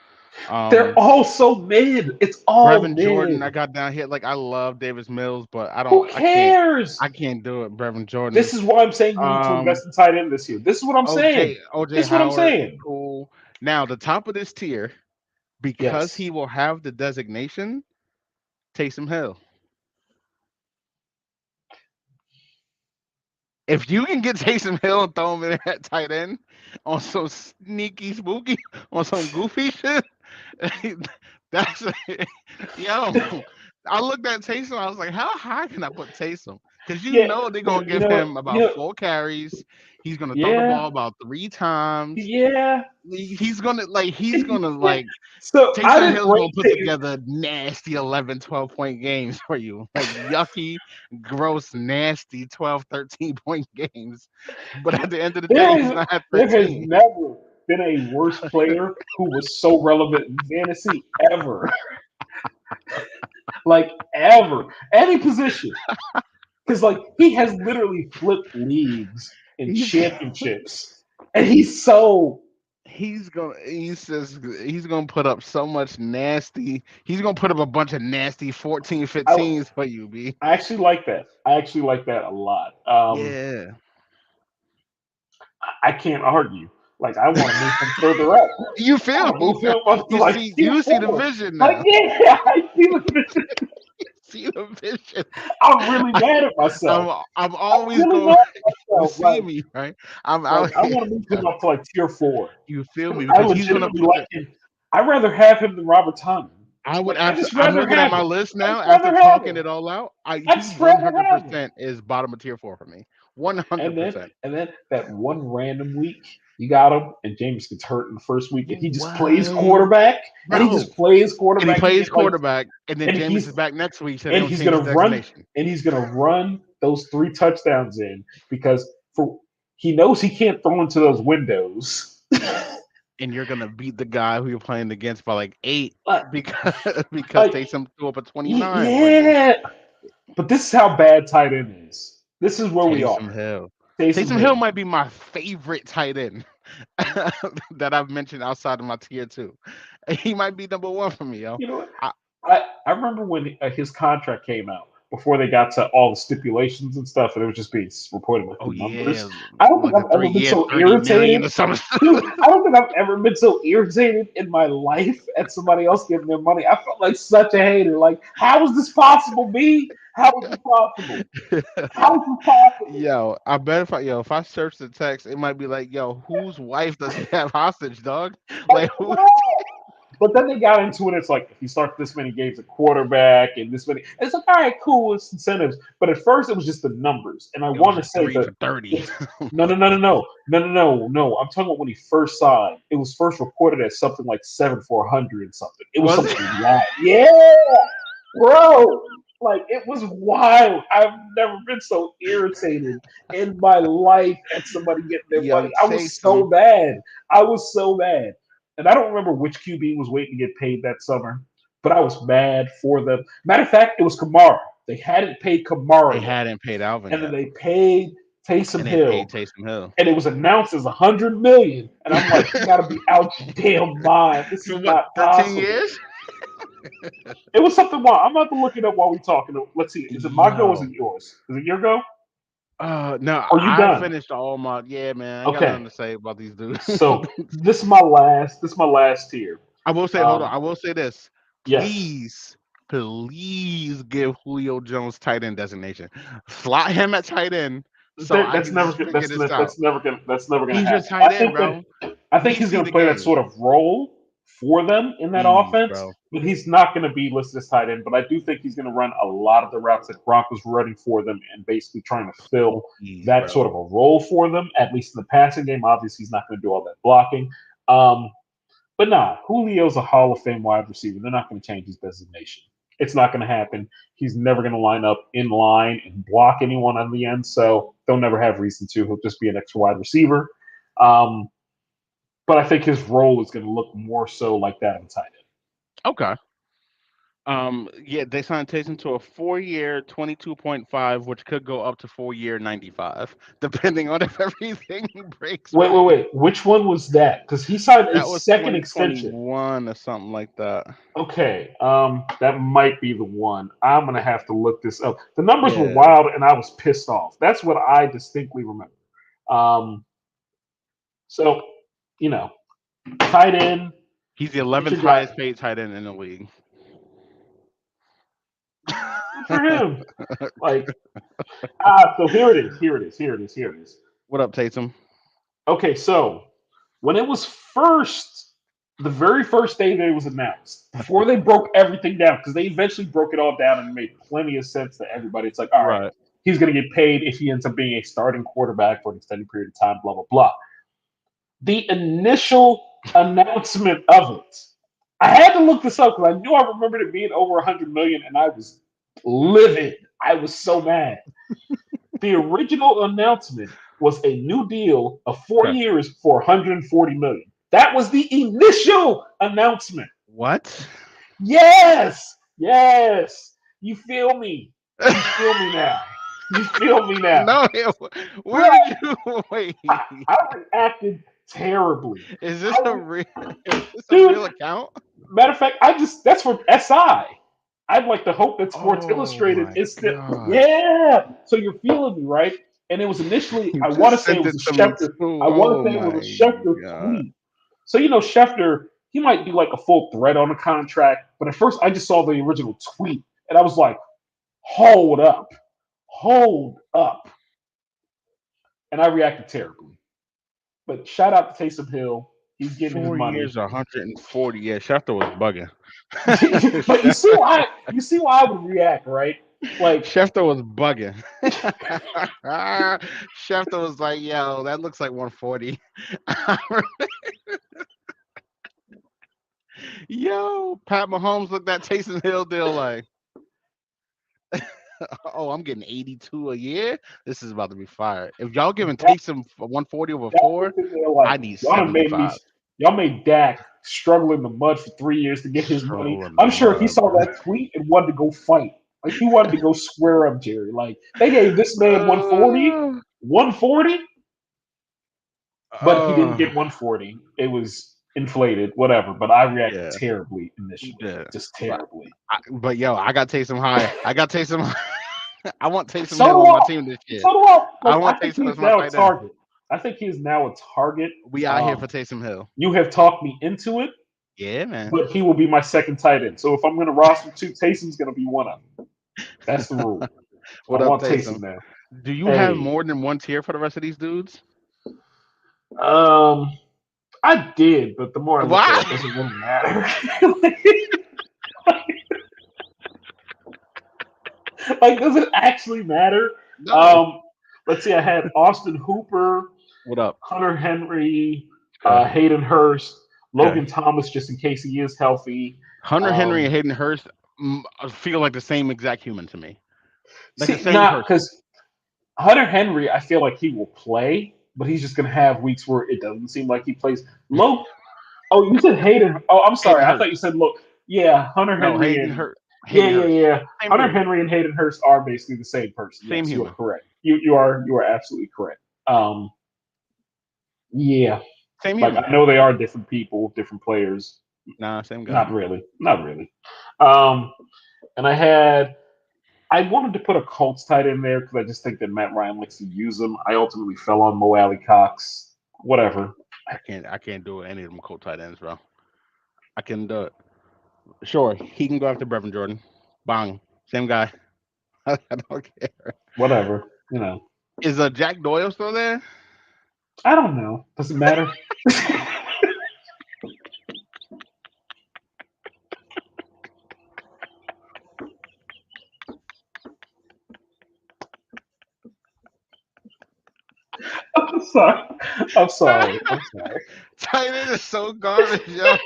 They're Um, all so mid. It's all Brevin Jordan, I mid. got down here. Like I love Davis Mills, but I don't. Who I can't. cares? I can't do it. Brevin Jordan. This is why I'm saying you need to Um, invest in tight end this year. This is what I'm saying. OJ This is what I'm Howard, saying. cool. Now the top of this tier, because he Yes. will have the designation, Taysom Hill. If you can get Taysom Hill and throw him in at tight end on some sneaky spooky on some goofy shit, that's yo. I looked at Taysom. I was like, how high can I put Taysom? Because you Yeah, know they're but gonna give him about 4 carries. He's gonna throw the yeah, ball about 3 times. yeah, He's gonna So I Taysom didn't Hill's gonna rate put it. together nasty 11, 12 point games for you. Like yucky, gross, nasty 12, 13 point games. But at the end of the There day, he's has not at there has 13. never been a worse player who was so relevant in fantasy ever, like ever, any position. Because like he has literally flipped leagues and He's championships, and he's so. he's gonna put up so much nasty. He's gonna put up a bunch of nasty 14, I, 15s for you, B. I actually like that. I actually like that a lot. Yeah. I can't argue. Like I want to move him further up. You I feel want to me move now? him up to You like see tier you see the 4. vision Like now. yeah, I see the. See the vision. I'm really I, mad at myself. I'm I'm always really going. mad at You myself. see me, right? I'm out. I want to move him up to like tier 4. You feel me? I Because he's gonna legitimately put like the. him. I'd rather have him than Robert Thomas. I would Like I just I'm rather looking at have my him. list I now just after rather have talking him. it all out. I He just rather have him. 100% is bottom of tier 4 for me. One And hundred then percent. and then that one random week you got him, and James gets hurt in the first week, and he just plays What, quarterback, and he bro? just plays And he quarterback. He plays get like, quarterback, and then and Jameis is he's back next week, so they and don't he's change gonna his run, designation. and he's gonna run those 3 touchdowns in because for he knows he can't throw into those windows. And you're gonna beat the guy who you're playing against by like 8 like, because because like Taysom threw up a 29 for you. yeah, but this is how bad tight end is. This is where we are. Taysom Hill. Taysom Taysom Hill Hill. might be my favorite tight end that I've mentioned outside of my tier two. He might be number one for me, yo. You know what? I, I remember when his contract came out before they got to all the stipulations and stuff, and it was just being reported like oh the numbers. yeah, I don't think like the I've ever three been yeah so 30 million irritated. or something. Dude, I don't think I've ever been so irritated in my life at somebody else getting their money. I felt like such a hater. Like, how is this possible, me? How is this possible? How is this possible? Yo, I bet if I search the text, it might be like, yo, whose wife does he have hostage, dog? Like, Like who? what? But then they got into it. It's like if you start this many games at quarterback and this many, it's like all right, cool, it's incentives. But at first, it was just the numbers, and I It was want to just say three that for 30. it's no. I'm talking about when he first signed. It was first reported as something like 7,400 and something. It was Was it? something wild. Yeah, bro. Like it was wild. I've never been so irritated in my life at somebody getting their money. Yo, I was so Taysom. bad. I was so bad. And I don't remember which QB was waiting to get paid that summer, but I was mad for them. Matter of fact, it was Kamara. They hadn't paid They Kamara yet, hadn't paid Alvin and then yet, they paid Taysom and they paid Hill, Taysom Hill and it was announced as 100 million. And I'm like, you got to be out your damn mind. This for is what not 13 possible. years. It was something wild. I'm about to look it up while we're talking. Let's see. Is it my go or is Yo, it yours? Is it your go? no, Are you I done? finished all my. Yeah, man, I ain't got Okay. nothing to say about these dudes. So this is my last. This is my last tier. I will say, hold on. Um, I will say this. yes. Please, please give Julio Jones tight end designation. Slot him at tight end so I That's can never just figure this out. that's never gonna He's your happen. tight end, bro. I think He he's see gonna the play that game. sort of role for them in that Please, offense, bro. but he's not gonna be listed as tight end. But I do think he's gonna run a lot of the routes that Broncos were running for them and basically trying to fill Please, that bro. sort of a role for them, at least in the passing game. Obviously, he's not gonna do all that blocking. Um, but nah, Julio's a Hall of Fame wide receiver. They're not going to change his designation. It's not going to happen. He's never going to line up in line and block anyone on the end, so they'll never have reason to. He'll just be an extra wide receiver. Um, but I think his role is going to look more so like that of a tight end. Okay. Yeah, they signed Taysom to a 4-year, 22.5, which could go up to 4-year, 95, depending on if everything breaks Wait, right. wait, wait. Which one was that? Because he signed a That was second extension. 2021 or something like that. Okay, that might be the one. I'm gonna have to look this up. The numbers were Yeah. wild, and I was pissed off. That's what I distinctly remember. Um, so, you know, tight end, He's the get 11th your guy. highest paid tight end in the league. Good for him. Like, so here it is. Here it is. Here it is. Here it is. What up, Taysom? Okay, so when it was first, the very first day that it was announced, before they broke everything down, because they eventually broke it all down and made plenty of sense to everybody. It's like, all right, Right. he's going to get paid if he ends up being a starting quarterback for an extended period of time, blah, blah, blah. The initial announcement of it, I had to look this up because I knew I remembered it being over 100 million and I was livid. I was so mad. The original announcement was a new deal of 4 Okay. years for 140 million. That was the initial announcement. What? Yes, yes. You feel me? You feel me now? You feel me now? No, where Right. did you wait? I reacted terribly. Is this a I, real? Is this a dude. real account? Matter of fact, that's from SI. I'd like to hope that Sports Oh Illustrated my is still. gosh! Yeah. So you're feeling me, right? And it was initially, You I want to just say it sent was it a to me Schefter. too. I want Oh to say it was my a Schefter god! tweet. So Schefter, he might do like a full thread on the contract, but at first I just saw the original tweet and I was like, hold up, and I reacted terribly. But shout out to Taysom Hill, he's getting his 4 years, money. 140. Yeah, Schefter was bugging. But you see why I would react, right? Like, Schefter was bugging. Schefter was like, "Yo, that looks like 140." Yo, Pat Mahomes looked at Taysom Hill deal like, "Oh, I'm getting 82 a year. This is about to be fire. If y'all giving that, Taysom 140 over that four, was in there like I need y'all done made me 75." y'all made Dak struggle in the mud for 3 years to get his money. Struggle in the I'm sure he mud, saw that tweet and wanted to go fight. Like he wanted to go square up Jerry. Like they gave this man bro. 140, but he didn't Uh, get 140. It was inflated, whatever. But I reacted yeah, terribly he initially, did. just But, terribly. but yo, I got Taysom high. I got Taysom. I want Taysom So Hill do on my I. team this year. So do I. I Like I want think Taysom he's as my now a tight end. target. I think he is now a target. We out here for Taysom Hill. You have talked me into it, Yeah, man. but he will be my second tight end. So if I'm going to roster two, Taysom's going to be one of them. That's the rule. I What up, want Taysom? Taysom there. Do you have Hey, more than one tier for the rest of these dudes? um, I did, but the more I look at Why? it, it doesn't really matter. Like, does it actually matter? No. Um, let's see. I had Austin Hooper, What up? Hunter Henry, Okay. Hayden Hurst, Okay. Logan Thomas, just in case he is healthy. Hunter Henry and Um, Hayden Hurst feel like the same exact human to me. Like the see, same not person. because Hunter Henry, I feel like he will play, but he's just going to have weeks where it doesn't seem like he plays. Oh, you said Hayden. Oh, I'm Hayden sorry. I Hurst. thought you said look. Yeah, Hunter No, Henry Hayden and Hurst. yeah, Hayden yeah, Hurst. yeah. Same Hunter human. Henry and Hayden Hurst are basically the same person. Same Yes, you are human. correct. You are absolutely correct. Um, yeah, Same like human. I know they are different people, different players. Nah, same guy. Not really, not really. Um, and I wanted to put a Colts tight in there because I just think that Matt Ryan likes to use them. I ultimately fell on Mo Alley Cox. Whatever. I can't do any of them cold tight ends, bro. I can do it. Sure, he can go after Brevin Jordan. Bang. Same guy. I don't care. Whatever. You know. Is Jack Doyle still there? I don't know. Does it matter? I'm sorry. I'm sorry. I'm sorry. Tight end is so garbage, yo.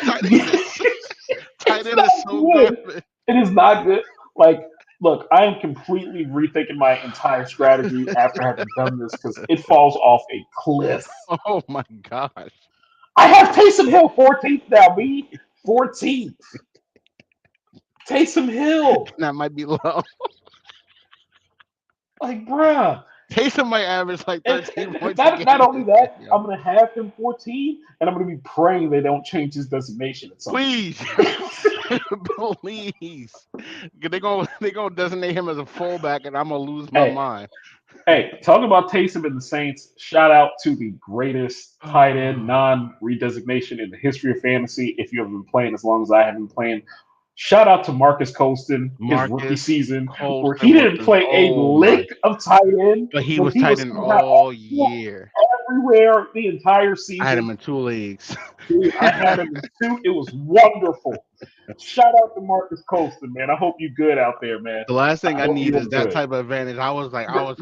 tight end is so, tight It's end is not so good. garbage. It is not good. Like, look, I am completely rethinking my entire strategy after having done this because it falls off a cliff. Oh my gosh, I have Taysom Hill 14th now, B. 14th. Taysom Hill. that might be low. Like, bruh. Taysom might average like And 13 points a not game only this year, that, yo. I'm gonna have him 14, and I'm gonna be praying they don't change his designation at some Please, point. please. They gonna designate him as a fullback, and I'm gonna lose my Hey, mind. hey, talking about Taysom and the Saints, shout out to the greatest tight end non redesignation in the history of fantasy. If you have been playing as long as I have been playing, shout out to Marcus Colston, his rookie Marcus season, where he Colston with didn't the play a oh my, lick of tight end, but he but was he tight was end somehow all year. everywhere the entire I had him season. in 2 leagues. Dude, I had him in two. It was wonderful. Shout out to Marcus Colston, man. I hope you good out there, man. The last I thing I hope need you is are that good. type of advantage. I was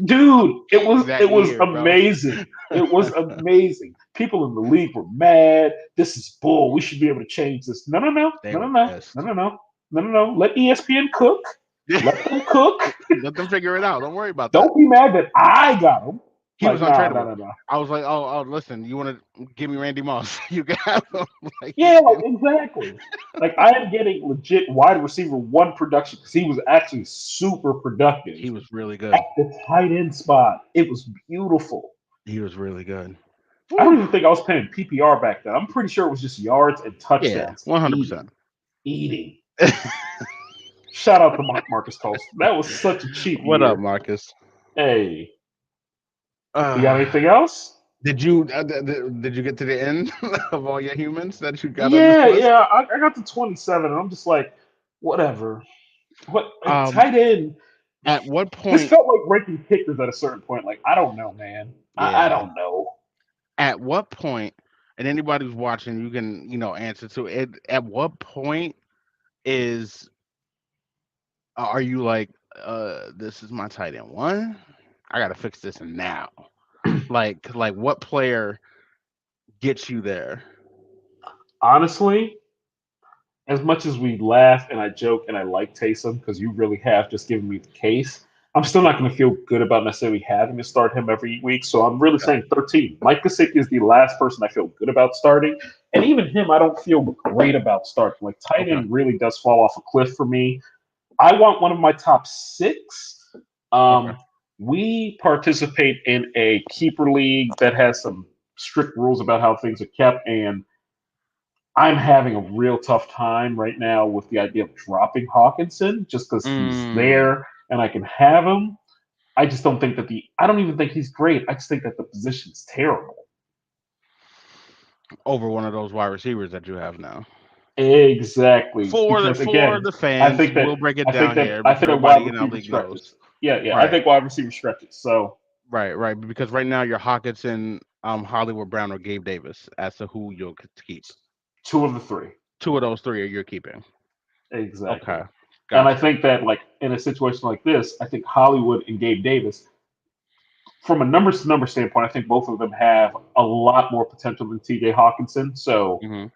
Dude, king it that was year, bro. amazing. It was amazing. People in the league were mad. This is bull. We should be able to change this. No, no, no, They no, no, were no, no, pissed. no, no, no, no, no. Let ESPN cook. Let them cook. Let them figure it out. Don't worry about that. Don't be mad that I got them. He was Like, nah, nah, untradeable. nah, nah. I was like, oh, listen, you want to give me Randy Moss? You can have him. Like you Yeah, like can. exactly. Like I am getting legit wide receiver one production because he was actually super productive He was really at good. the tight end spot. It was beautiful. He was really good. I Whew. don't even think I was playing PPR back then. I'm pretty sure it was just yards and Yeah, touchdowns. 100%. Eating. Shout out to Marcus Colston. That was such a cheap What up, year. Marcus? Hey, you got Uh, anything else? did you get to the end of all your humans that you got on this Yeah, list? yeah. I got to 27, and I'm just like, whatever. What Um, tight end? at what This point? felt like ranking kickers at a certain point. Like, I don't know, man. I Yeah. don't know. At what point? And anybody who's watching, you can answer to it. At what point is are you like, this is my tight end one? I gotta fix this now. Like what player gets you there? Honestly, as much as we laugh and I joke and I like Taysom because you really have just given me the case, I'm still not going to feel good about necessarily having to start him every week. So I'm really Okay. saying 13. Mike Gesicki is the last person I feel good about starting, and even him, I don't feel great about starting. Like tight Okay. end really does fall off a cliff for me. I want one of my top six. Okay. Um, we participate in a keeper league that has some strict rules about how things are kept, and I'm having a real tough time right now with the idea of dropping Hawkinson just because he's Mm, there and I can have him. I just don't think that I don't even think he's great. I just think that the position's terrible. over one of those wide receivers that you have now. Exactly. For Because for again, the I fans, think that we'll break it I think down that here I because think that wide everybody in our receiver league knows. stretches. Yeah, yeah. I Right. think wide receiver stretches. So Right. Right. Because right now you're Hawkinson, Hollywood Brown, or Gabe Davis as to who you'll keep. two of the three. Two of those three are you're keeping. Exactly. Okay. And I Gotcha. think that like in a situation like this, I think Hollywood and Gabe Davis from a numbers to number standpoint, I think both of them have a lot more potential than TJ Hawkinson. So, Hmm.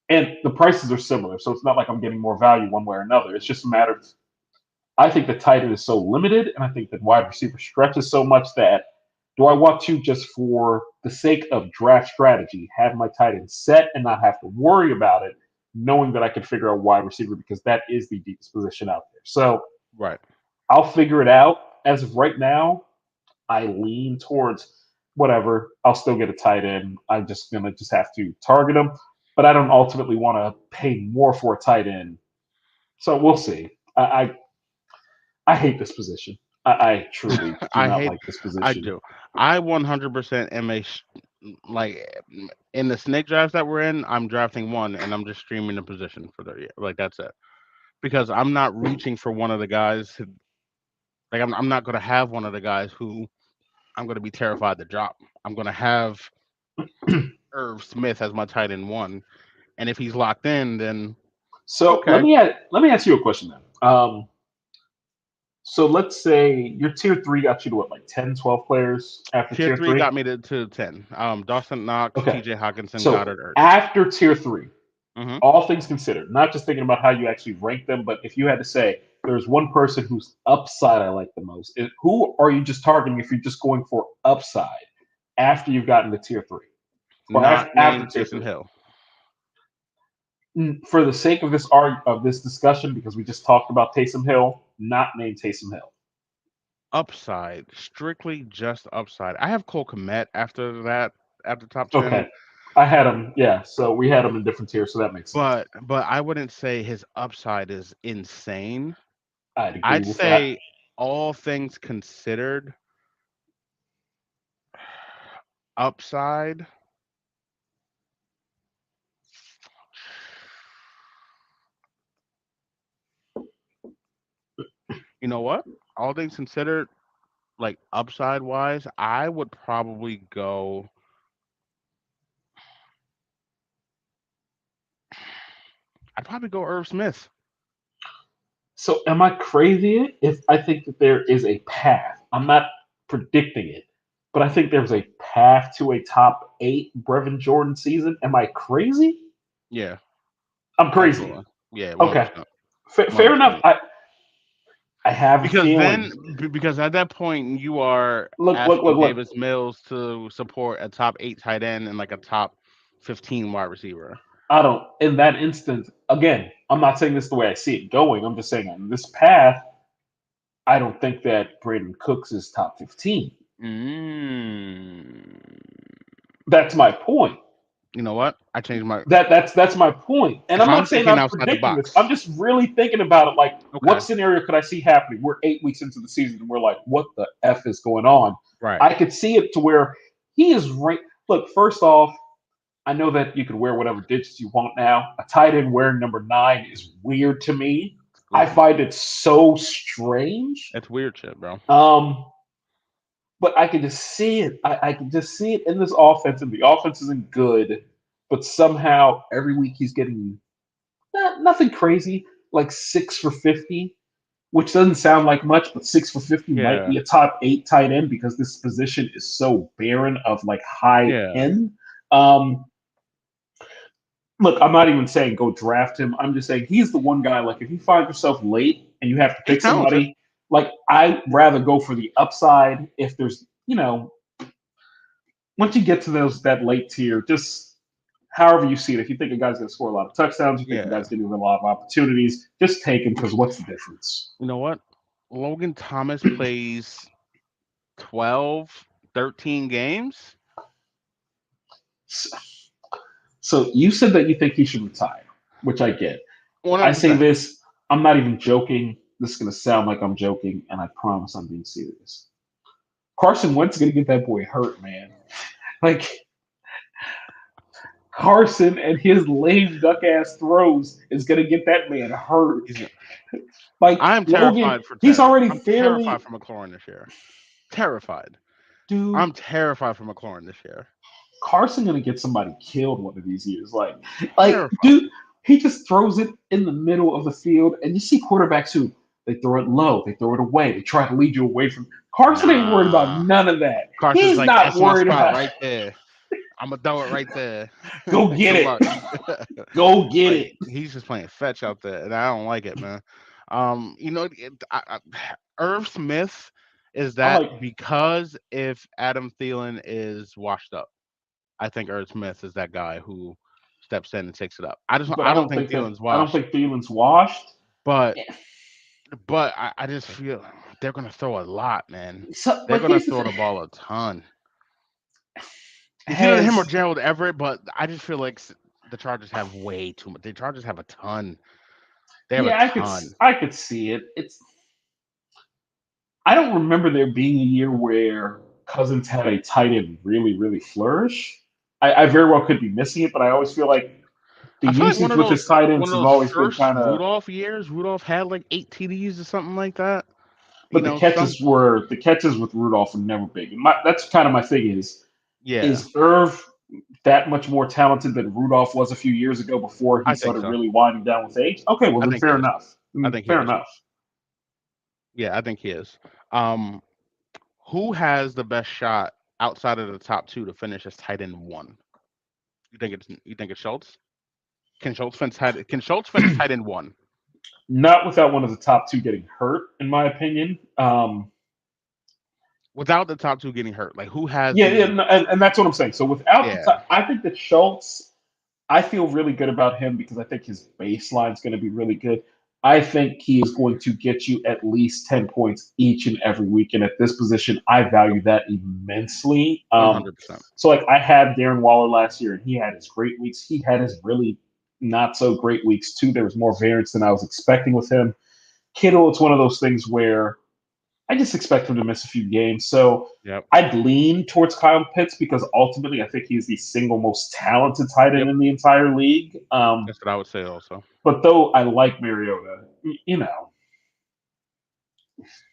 and the prices are similar. So it's not like I'm getting more value one way or another. It's just a matter of, I think the tight end is so limited, and I think that wide receiver stretches so much that do I want to just for the sake of draft strategy have my tight end set and not have to worry about it, knowing that I can figure out wide receiver because that is the deepest position out there. So Right. I'll figure it out. As of right now, I lean towards whatever. I'll still get a tight end. I'm just gonna just have to target them, but I don't ultimately want to pay more for a tight end. So we'll see. I hate this position. I truly do I not hate. like this I position. do. I 100% am like in the snake drafts that we're in. I'm drafting one, and I'm just streaming the position for the year. Like that's it. Because I'm not reaching for one of the guys. Like I'm not gonna have one of the guys who I'm gonna be terrified to drop. I'm gonna have Irv Smith as my tight end one, and if he's locked in, then So okay. let me ask you a question then. So let's say your tier three got you to what, like 10, 12 players after Tier tier three three? got me to 10. Dawson Knox, Okay. T.J. Hawkinson, So Goddard, Ertz. after tier three, Hmm. all things considered, not just thinking about how you actually rank them, but if you had to say there's one person whose upside I like the most, who are you just targeting if you're just going for upside after you've gotten to tier three or Not after named tier Taysom three? Hill. For the sake of this discussion, because we just talked about Taysom Hill, not named Taysom Hill. Upside, strictly just upside. I have Cole Kmet after that, after top 10, Okay, I had him. Yeah, so we had him in different tiers, so that makes sense. but I wouldn't say his upside is insane. I'd agree I'd with that. say all things considered, upside. You know what? All things considered, like upside wise, I would probably go. I'd probably go Irv Smith. So, am I crazy if I think that there is a path? I'm not predicting it, but I think there's a path to a top eight Brevin Jordan season. Am I crazy? Yeah, I'm crazy. absolutely. Yeah, one hundred Okay, percent, one fair hundred enough. percent. I have a Because feeling. then, because at that point, you are Look, look, asking look, look. Davis Mills to support a top eight tight end and like a top 15 wide receiver. I don't. In that instance, again, I'm not saying this the way I see it going. I'm just saying on this path, I don't think that Brandon Cooks is top 15. Mm. That's my point. You know what? I changed my. That's my point. And If I'm I'm not saying thinking I'm outside the predicting this. I'm box, just really thinking about it. Like, what okay, scenario could I see happening? We're 8 weeks into the season, and we're like, what the f is going on? right. I could see it to where he is right. Look, first off, I know that you can wear whatever digits you want now. A tight end wearing number 9 is weird to me. I Listen, find it so strange. it's weird shit, bro. Um, but I can just see it. I can just see it in this offense, and the offense isn't good. But somehow every week he's getting nothing crazy, like 6 for 50, which doesn't sound like much, but 6 for 50 might Yeah, be a top 8 tight end because this position is so barren of like high yeah. end. Um, Look, I'm not even saying go draft him. I'm just saying he's the one guy. Like if you find yourself late and you have to He's pick talented. somebody, like I'd rather go for the upside if there's once you get to those that late tier, just however you see it. If you think a guy's going to score a lot of touchdowns, you think a Yeah. guy's going to get a lot of opportunities, just take him because what's the difference? You know what? Logan Thomas plays 12, 13 games. So, so you said that you think he should retire, which I get. I say 100%. this. I'm not even joking. This is going to sound like I'm joking, and I promise I'm being serious. Carson Wentz is going to get that boy hurt, man. Like Carson and his lame duck ass throws is going to get that man hurt. He's, Like I'm Logan, terrified for he's Terry. already I'm terrified fairly for McLaurin this year. Terrified. dude. I'm terrified for McLaurin this year. Carson gonna get somebody killed one of these years. Like, Terrified. dude, he just throws it in the middle of the field, and you see quarterbacks who they throw it low, they throw it away, they try to lead you away from. Carson ain't worried about Nah. none of that. Carson's He's like, not that's my worried spot about. right there. I'm gonna throw it right there. Go get Good it. luck. Go get Like it. he's just playing fetch out there, and I don't like it, man. Irv Smith is I that like, because if Adam Thielen is washed up, I think Irv Smith is that guy who steps in and takes it up. but I don't think Thielen's I don't washed, think Thielen's washed. but I just feel they're gonna throw a lot, man. So, They're but gonna here's the throw thing: the ball a ton. It's either him or has Gerald Everett, but I just feel like the Chargers have way too much. The Chargers have a ton. They have a yeah, ton. I could see it. It's I don't remember there being a year where Cousins had a tight end really flourish. I very well could be missing it, but I always feel like the I feel like usage with his tight one ends of has those always been first kind of. Rudolph years. Rudolph had like 8 TDs or something like that. You But know, some the catches with Rudolph were never big. That's kind of my thing yeah, is Irv that much more talented than Rudolph was a few years ago before he I think started so. really winding down with age? Okay, well I then think he fair is. enough. I think he Fair is. enough. Yeah, I think he is. Um, who has the best shot outside of the top two to finish as tight end one? You think it's Schultz? Can Schultz finish tight end one Not without one of the top two getting hurt, in my opinion. without the top two getting hurt? Like who has Yeah, yeah, the no, and that's what I'm saying. So without the yeah top, I think that Schultz, I feel really good about him because I think his baseline is going to be really good. I think he is going to get you at least 10 points each and every week. And at this position, I value that immensely. 100%? So, like, I had Darren Waller last year, and he had his great weeks. He had his really not so great weeks, too. There was more variance than I was expecting with him. Kittle, it's one of those things where I just expect him to miss a few games. So Yep. I'd lean towards Kyle Pitts because ultimately I think he's the single most talented tight end Yep. in the entire league. That's what I would say also. But though I like Mariota, you know,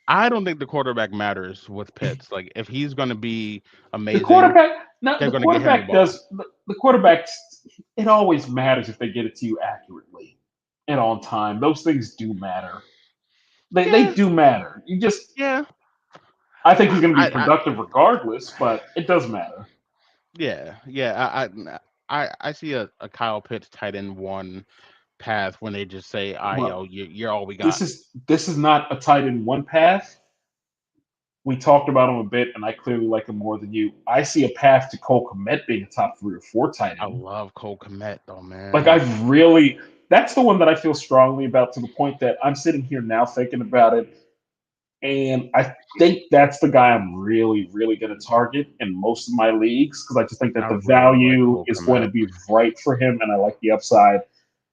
I don't think the quarterback matters with Pitts. Like if he's going to be the amazing, quarterback, not they're the going to get him the quarterback ball. does the quarterback. It always matters if they get it to you accurately and on time. Those things do matter. They Yeah, do matter. You just yeah. I think he's going to be I productive regardless, but it does matter. yeah, yeah. I see a Kyle Pitts tight end one path when they just say, "Ah, Well, yo, you're all we this got." is not a tight end one path. We talked about him a bit, and I clearly like him more than you. I see a path to Cole Kmet being a top 3 or 4 tight I end. love Cole Kmet though, Like I man. really, that's the one that I feel strongly about to the point that I'm sitting here now thinking about it, and I think that's the guy I'm really, really going to target in most of my leagues because I just think that I the really like value Cole is going Kmet. to be right for him, and I like the upside.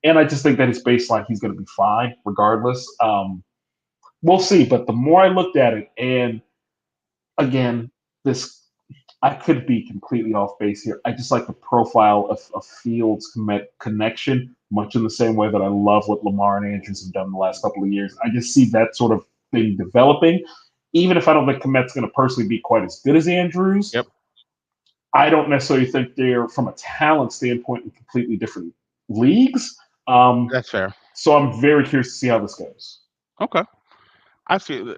And I just think that his baseline, he's going to be fine regardless. We'll see. But the more I looked at it, and again, this I could be completely off base here. I just like the profile of Fields' connection, much in the same way that I love what Lamar and Andrews have done the last couple of years. I just see that sort of thing developing. Even if I don't think Komet's going to personally be quite as good as Andrews, Yep, I don't necessarily think they're, from a talent standpoint, in completely different leagues. Um, that's fair. so I'm very curious to see how this goes. Okay, I see.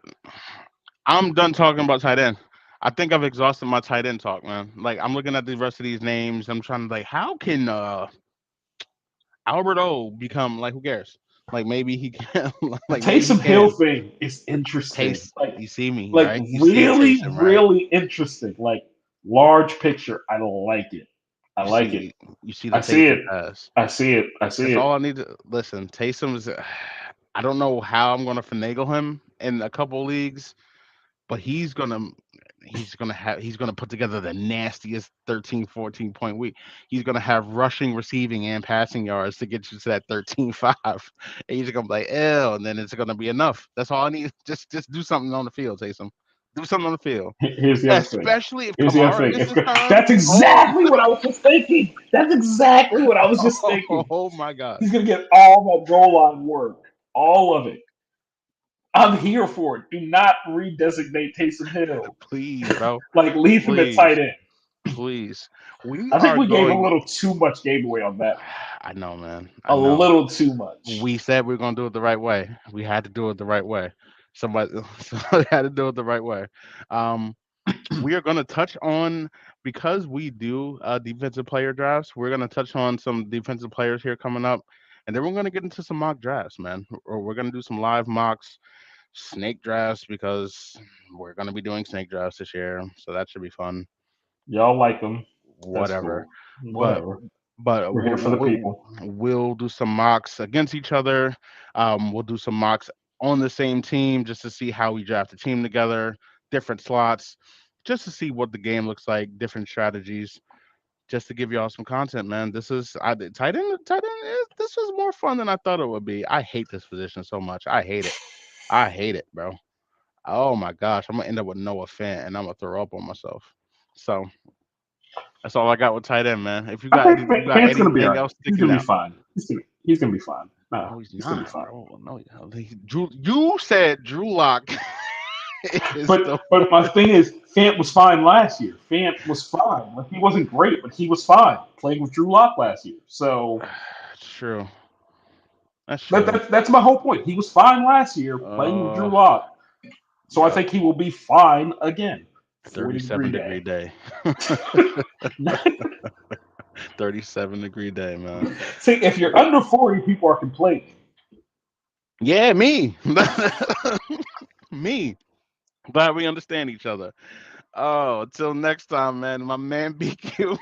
I'm done talking about tight end. I think I've exhausted my tight end talk, man. Like I'm looking at the rest of these names. I'm trying to like, how can Albert O become like? Who cares? Like maybe he can. The Like maybe he Taysom Hill can thing is interesting. taste. You see me Like right? You see really, Taysom right? really interesting. Like large picture. I like it. I You like it. see you see the I see Taysom it. pass. I see it. I see That's it. all I need to listen. Taysom's. I don't know how I'm gonna finagle him in a couple leagues, but he's gonna put together the nastiest 13, 14 point week. He's gonna have rushing, receiving, and passing yards to get you to that 13-5. And he's gonna be like, ew, and then it's gonna be enough. That's all I need. Just do something on the field, Taysom. Do something on the field. Here's the other thing. Especially if Here's the other Kamara thing. gets his turn. That's Oh exactly what I was just thinking. That's exactly what I was just my, thinking. oh my God. He's gonna get all that goal line work, all of it. I'm here for it. Do not redesignate Taysom Hill. Please, bro. Like leave him at tight Please. end. Please. We I think are we gave a going. little too much game away on that one. I know, man. I A know. little too much. We said we are gonna do it the right way. We had to do it the right way. Somebody, somebody had to do it the right way. Um, we are gonna touch on because we do defensive player drafts. We're gonna touch on some defensive players here coming up, and then we're gonna get into some mock drafts, man. Or we're gonna do some live mocks, snake drafts because we're gonna be doing snake drafts this year, so that should be fun. Y'all like them. That's Whatever. cool. But Whatever. but We're here for the people. we'll do some mocks against each other. We'll do some mocks on the same team just to see how we draft a team together, different slots, just to see what the game looks like, different strategies, just to give y'all some content, man. Tight end this was more fun than I thought it would be. I hate this position so much. I hate it. I hate it, bro. Oh my gosh, I'm gonna end up with Noah Fant and I'm gonna throw up on myself. So that's all I got with tight end, man. If I think you got Fant's gonna be all anything right. else He's sticking gonna be out, fine. He's gonna be fine. No, no, he's he's gonna be not, fine. bro. No, Drew. You said Drew Lock is the But my thing is, Fant was fine last year. Fant was fine. Like he wasn't great, but he was fine playing with Drew Lock last year. So It's true. That's true. that's my whole point. He was fine last year playing with Uh, Drew Lock. So I Yep. think he will be fine again. 40-degree 37-degree day. day. 37-degree day, man. See, if you're under 40, people are complaining. Yeah, me. Me. Glad we understand each other. Oh, until next time, man. My man BQ.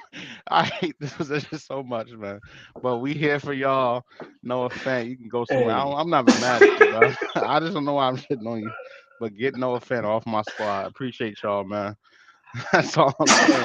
I hate this position so much, man. But we here for y'all. No offense. You can go somewhere. Hey, I'm not mad at you, bro. I just don't know why I'm shitting on you. But get no offense off my squad. Appreciate y'all, man. That's all I'm saying.